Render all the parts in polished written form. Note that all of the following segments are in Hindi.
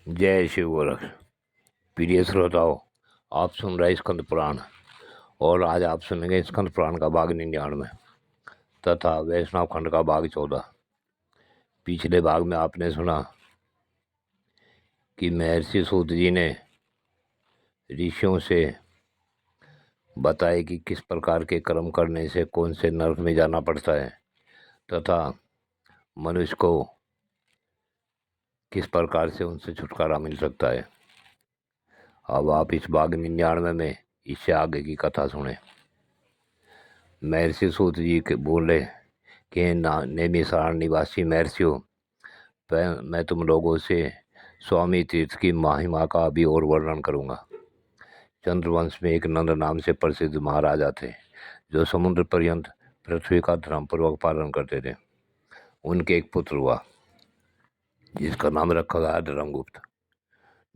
जय शिव गोरख। प्रिय श्रोताओं, आप सुन रहे स्कंद पुराण और आज आप सुनेंगे स्कंद पुराण का भाग 99 तथा वैष्णव खंड का भाग 14। पिछले भाग में आपने सुना कि महर्षि सूत जी ने ऋषियों से बताए कि किस प्रकार के कर्म करने से कौन से नरक में जाना पड़ता है तथा मनुष्य को किस प्रकार से उनसे छुटकारा मिल सकता है। अब आप इस भाग 99 में इससे आगे की कथा सुने। महर्षि सूत जी के बोले कि नैमिषारण्य निवासी महर्षियों, मैं तुम लोगों से स्वामी तीर्थ की महिमा का भी और वर्णन करूंगा। चंद्रवंश में एक नंद नाम से प्रसिद्ध महाराजा थे जो समुद्र पर्यंत पृथ्वी का धर्मपूर्वक पालन करते थे। उनके एक पुत्र हुआ जिसका नाम रखा गया धर्मगुप्त।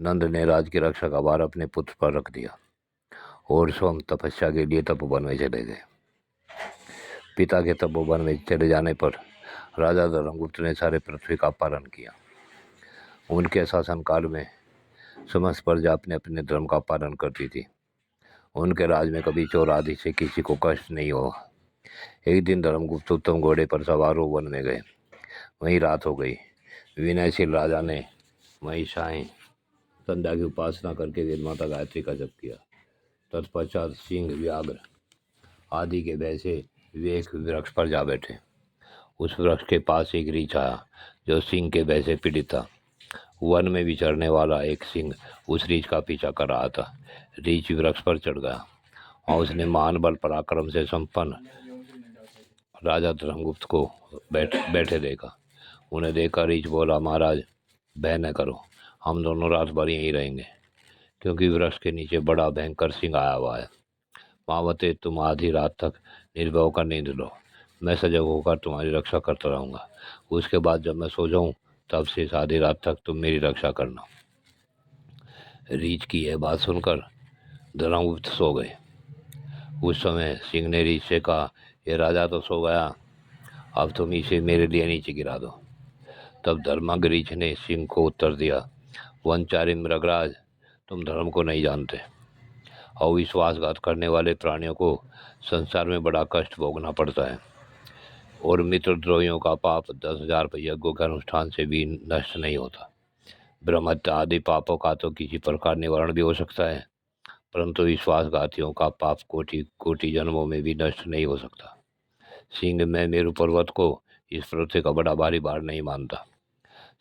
नंद ने राज्य की रक्षा का भार अपने पुत्र पर रख दिया और स्वयं तपस्या के लिए तपोवन में चले गए। पिता के तपोवन में चले जाने पर राजा धर्मगुप्त ने सारे पृथ्वी का पालन किया। उनके शासनकाल में समस्त प्रजा अपने अपने धर्म का पालन करती थी। उनके राज में कभी चोर आदि से किसी को कष्ट नहीं हुआ। एक दिन धर्मगुप्त उत्तम घोड़े पर सवार हो वन में गए। वहीं रात हो गई। विनयशील राजा ने वहीं सायं संध्या की उपासना करके वेद माता गायत्री का जप किया। तत्पश्चात सिंह, व्याघ्र आदि के भय से वे एक वृक्ष पर जा बैठे। उस वृक्ष के पास एक रीछ आया जो सिंह के भय से पीड़ित था। वन में विचरने वाला एक सिंह उस रीछ का पीछा कर रहा था। रीछ वृक्ष पर चढ़ गया और उसने महान बल पराक्रम से संपन्न राजा धर्मगुप्त को बैठे देखा। उन्हें देखकर रीछ बोला, महाराज भय न करो, हम दोनों रात भर यहीं रहेंगे, क्योंकि वृक्ष के नीचे बड़ा भयंकर सिंह आया हुआ है। महावते, तुम आधी रात तक निर्भय होकर नींद लो, मैं सजग होकर तुम्हारी रक्षा करता रहूँगा। उसके बाद जब मैं सो जाऊँ तब से आधी रात तक तुम मेरी रक्षा करना। रीछ की यह बात सुनकर धर्मगुप्त सो गए। उस समय सिंह ने रीछ से कहा, ये राजा तो सो गया, अब तुम इसे मेरे लिए नीचे गिरा दो। तब धर्मांग रीछ ने सिंह को उत्तर दिया, वनचारी मृगराज, तुम धर्म को नहीं जानते और विश्वासघात करने वाले प्राणियों को संसार में बड़ा कष्ट भोगना पड़ता है, और मित्रद्रोहियों का पाप 10,000 यज्ञों के अनुष्ठान से भी नष्ट नहीं होता। ब्रह्महत्या आदि पापों का तो किसी प्रकार निवारण भी हो सकता है, परंतु विश्वासघातियों का पाप कोटि कोटि जन्मों में भी नष्ट नहीं हो सकता। सिंह, मैं मेरु पर्वत को इस पृथ्वी का बड़ा भारी भार नहीं मानता।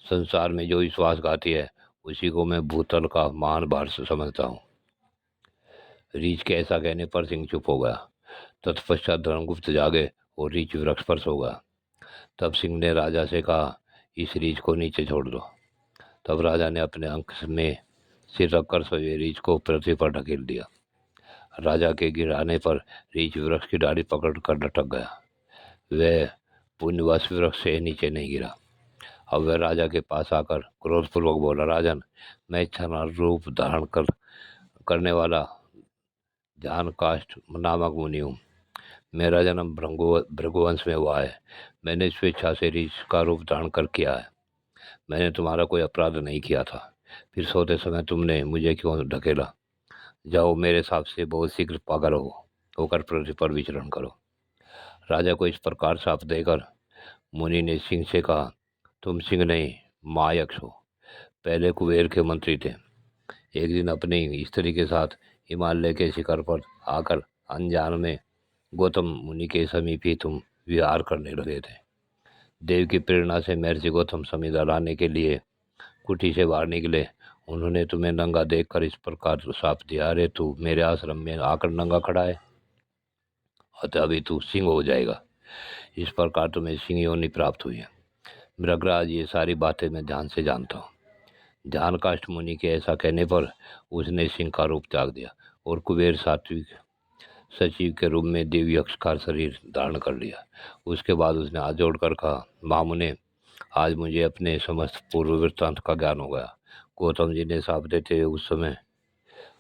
संसार में जो विश्वासघाती है उसी को मैं भूतल का महान भार से समझता हूँ। रीछ के ऐसा कहने पर सिंह चुप हो गया। तत्पश्चात धर्मगुप्त जागे और रीछ वृक्ष पर सो गया। तब सिंह ने राजा से कहा, इस रीछ को नीचे छोड़ दो। तब राजा ने अपने अंक में सिर रखकर सोए रीछ को पृथ्वी पर ढकेल दिया। राजा के गिराने पर रीछ वृक्ष की डाली पकड़कर लटक गया। वह पुण्यवश वृक्ष से नीचे नहीं गिरा। अब वह राजा के पास आकर क्रोधपूर्वक बोला, राजन, मैं इच्छा रूप धारण करने वाला जानकाष्ठ नामक मुनि हूँ। मेरा जन्म भृगुवंश में हुआ है। मैंने स्वेच्छा से ऋषि का रूप धारण कर किया है। मैंने तुम्हारा कोई अपराध नहीं किया था, फिर सोते समय तुमने मुझे क्यों ढकेला? जाओ, मेरे हिसाब से बहुत शीघ्र पागल होकर पृथ्वी पर विचरण करो। राजा को इस प्रकार शाप देकर मुनि ने सिंह से कहा, तुम सिंह नहीं, मायक्ष हो। पहले कुबेर के मंत्री थे। एक दिन अपनी स्त्री के साथ हिमालय के शिखर पर आकर अनजान में गौतम मुनि के समीप ही तुम विहार करने लगे थे। देव की प्रेरणा से महर्षि गौतम समिधा लाने के लिए कुटी से बाहर निकले। उन्होंने तुम्हें नंगा देखकर इस प्रकार शाप दिया, अरे तू मेरे आश्रम में आकर नंगा खड़ा है, अतः अभी तू सिंह हो जाएगा। इस प्रकार तुम्हें सिंह योनि प्राप्त हुई है। मृगराज, ये सारी बातें मैं ध्यान से जानता हूँ। ध्यानकाष्ठ मुनि के ऐसा कहने पर उसने सिंह का रूप त्याग दिया और कुबेर सात्विक सचिव के रूप में देवी यक्ष का शरीर धारण कर लिया। उसके बाद उसने हाथ जोड़कर कहा, मामुने, आज मुझे अपने समस्त पूर्व वृत्तांत का ज्ञान हो गया। गौतम जी ने शाप देते हुए उस समय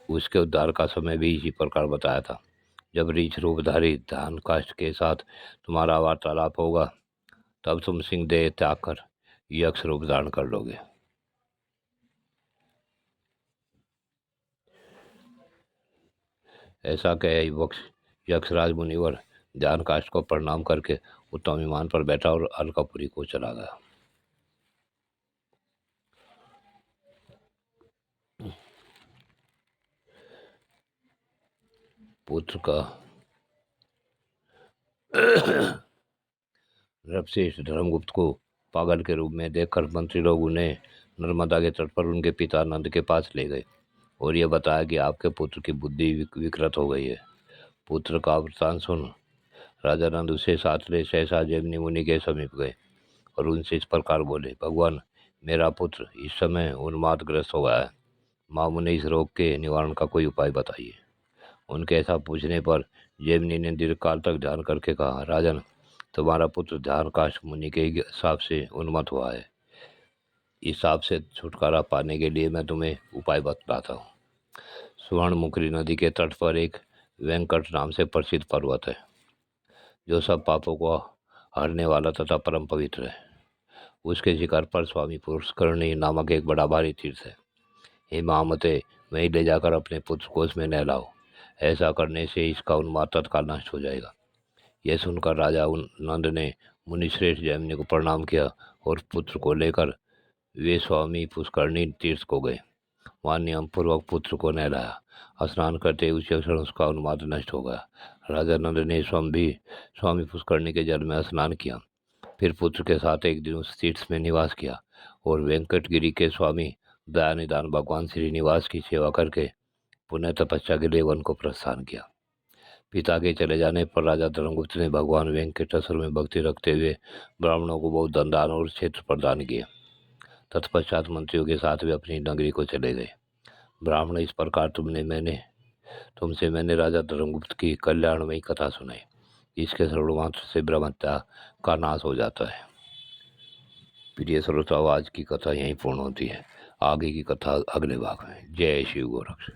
उसके उद्धार का समय भी इसी प्रकार बताया था। जब रीछ रूपधारी ध्यान काष्ठ के साथ तुम्हारा वार्तालाप होगा तब तुम सिंह देह त्याग कर यक्ष रूप धारण कर लोगे। ऐसा कह वक्ष यक्षराज मुनिवर ध्यान काष्ठ को प्रणाम करके उत्तम विमान पर बैठा और अलकापुरी को चला गया। पुत्र का नृपश्रेष्ठ धर्मगुप्त को पागल के रूप में देखकर मंत्री लोग उन्हें नर्मदा के तट पर उनके पिता नंद के पास ले गए और यह बताया कि आपके पुत्र की बुद्धि विकृत हो गई है। पुत्र का वृतांत सुन राजा नंद उसे साथ ले सहसा जैमिनी मुनि के समीप गए और उनसे इस प्रकार बोले, भगवान, मेरा पुत्र इस समय उन्मादग्रस्त हो गया है। माँ मुनि, इस रोग के निवारण का कोई उपाय बताइए। उनके ऐसा पूछने पर जैमिनी ने दीर्घकाल तक ध्यान करके कहा, राजन, तुम्हारा पुत्र ध्यान काश मुनि के हिसाब से उन्मत्त हुआ है। इस हिसाब से छुटकारा पाने के लिए मैं तुम्हें उपाय बताता हूँ। सुवर्णमुखी नदी के तट पर एक वेंकट नाम से प्रसिद्ध पर्वत है, जो सब पापों को हरने वाला तथा परम पवित्र है। उसके शिखर पर स्वामी पुष्करणी नामक एक बड़ा भारी तीर्थ है। हे महामते, वहीं ले जाकर अपने पुत्र को उसमें नहलाओ। ऐसा करने से इसका उन्माद तत्काल नष्ट हो जाएगा। यह सुनकर राजा नंद ने मुनिश्रेष्ठ जैमिनी को प्रणाम किया और पुत्र को लेकर वे स्वामी पुष्करणी तीर्थ को गए। वहाँ नियम पूर्वक पुत्र को नहलाया। स्नान करते उसी क्षण उसका उन्माद नष्ट हो गया। राजा नंद ने स्वयं भी स्वामी पुष्करणी के जल में स्नान किया। फिर पुत्र के साथ एक दिन उस तीर्थ में निवास किया और वेंकटगिरी के स्वामी दयानिदान भगवान श्रीनिवास की सेवा करके पुनः तपस्या के लिए वन को प्रस्थान किया। पिता के चले जाने पर राजा धर्मगुप्त ने भगवान वेंकटेश्वर में भक्ति रखते हुए ब्राह्मणों को बहुत धन दान और क्षेत्र प्रदान किए। तत्पश्चात मंत्रियों के साथ वे अपनी नगरी को चले गए। ब्राह्मण, इस प्रकार तुमसे मैंने राजा धर्मगुप्त की कल्याणमयी कथा सुनाई। इसके श्रवण मात्र से ब्रह्महत्या का नाश हो जाता है। प्रिय श्रोताओं, आज की कथा यहीं पूर्ण होती है। आगे की कथा अगले भाग में। जय शिव गोरक्ष।